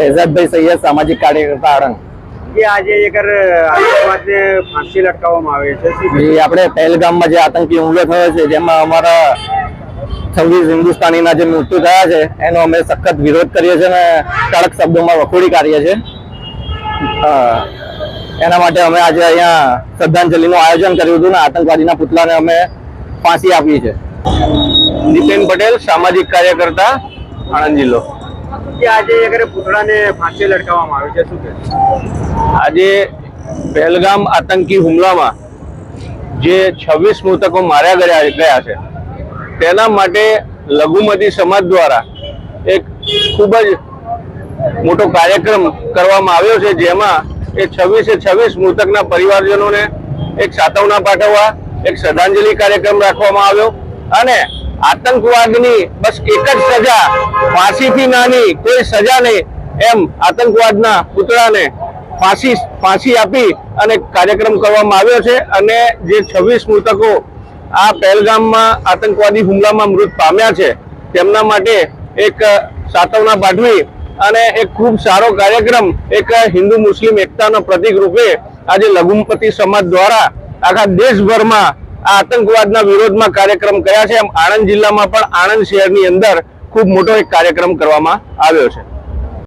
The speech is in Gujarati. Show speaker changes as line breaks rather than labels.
શહેજાદભાઈ સૈયદ, સામાજિક કાર્યકર્તા, આણંદ।
જે આજે આતંકવાદને ફાંસી લટકાવવામાં આવે છે,
આપણે પહેલગામમાં જે આતંકી હુમલો થયો છે જેમાં અમારા 26 હિન્દુસ્તાનીના જે મૃત્યુ થયા છે એનો અમે સખત વિરોધ કરીએ છીએ અને કડક શબ્દોમાં વખોડી કાઢીએ છીએ। એના માટે અમે આજે અહીંયા શ્રદ્ધાંજલિનું આયોજન કર્યું હતું ને આતંકવાદીના પુતળાને અમે ફાંસી આપી છે।
નીતિન પટેલ, સામાજિક કાર્યકર્તા, આણંદ જિલ્લો।
આજે પુતળાને ફાંસી લટકાવવામાં આવે છે, શું કે?
આજે પહેલગામ આતંકી હુમલામાં જે 26 મૃતકો માર્યા ગયા છે તેના માટે લઘુમતી સમાજ દ્વારા એક ખૂબ જ મોટો કાર્યક્રમ કરવામાં આવ્યો છે, જેમાં એ 26 મૃતકના પરિવારજનોને એક સાંત્વના પાઠવવા એક શ્રદ્ધાંજલિ કાર્યક્રમ રાખવામાં આવ્યો અને આતંકવાદની બસ એક જ સજા, ફાંસીથી નાની કોઈ સજા નહીં એમ આતંકવાદના પુતળાને ફાંસી આપી અને કાર્યક્રમ કરવામાં આવ્યો છે। અને જે 26 મૃતકો આ પહેલગામમાં આતંકવાદી હુમલામાં મૃત પામ્યા છે તેમના માટે એક સાંત્વના પાઠવી અને એક ખૂબ સારો કાર્યક્રમ, એક હિન્દુ મુસ્લિમ એકતાના પ્રતીક રૂપે આજે લઘુમતી સમાજ દ્વારા આખા દેશભરમાં આ આતંકવાદના વિરોધમાં કાર્યક્રમ કર્યા છે। એમ આણંદ જિલ્લામાં પણ આણંદ શહેરની અંદર ખૂબ મોટો એક કાર્યક્રમ કરવામાં આવ્યો છે।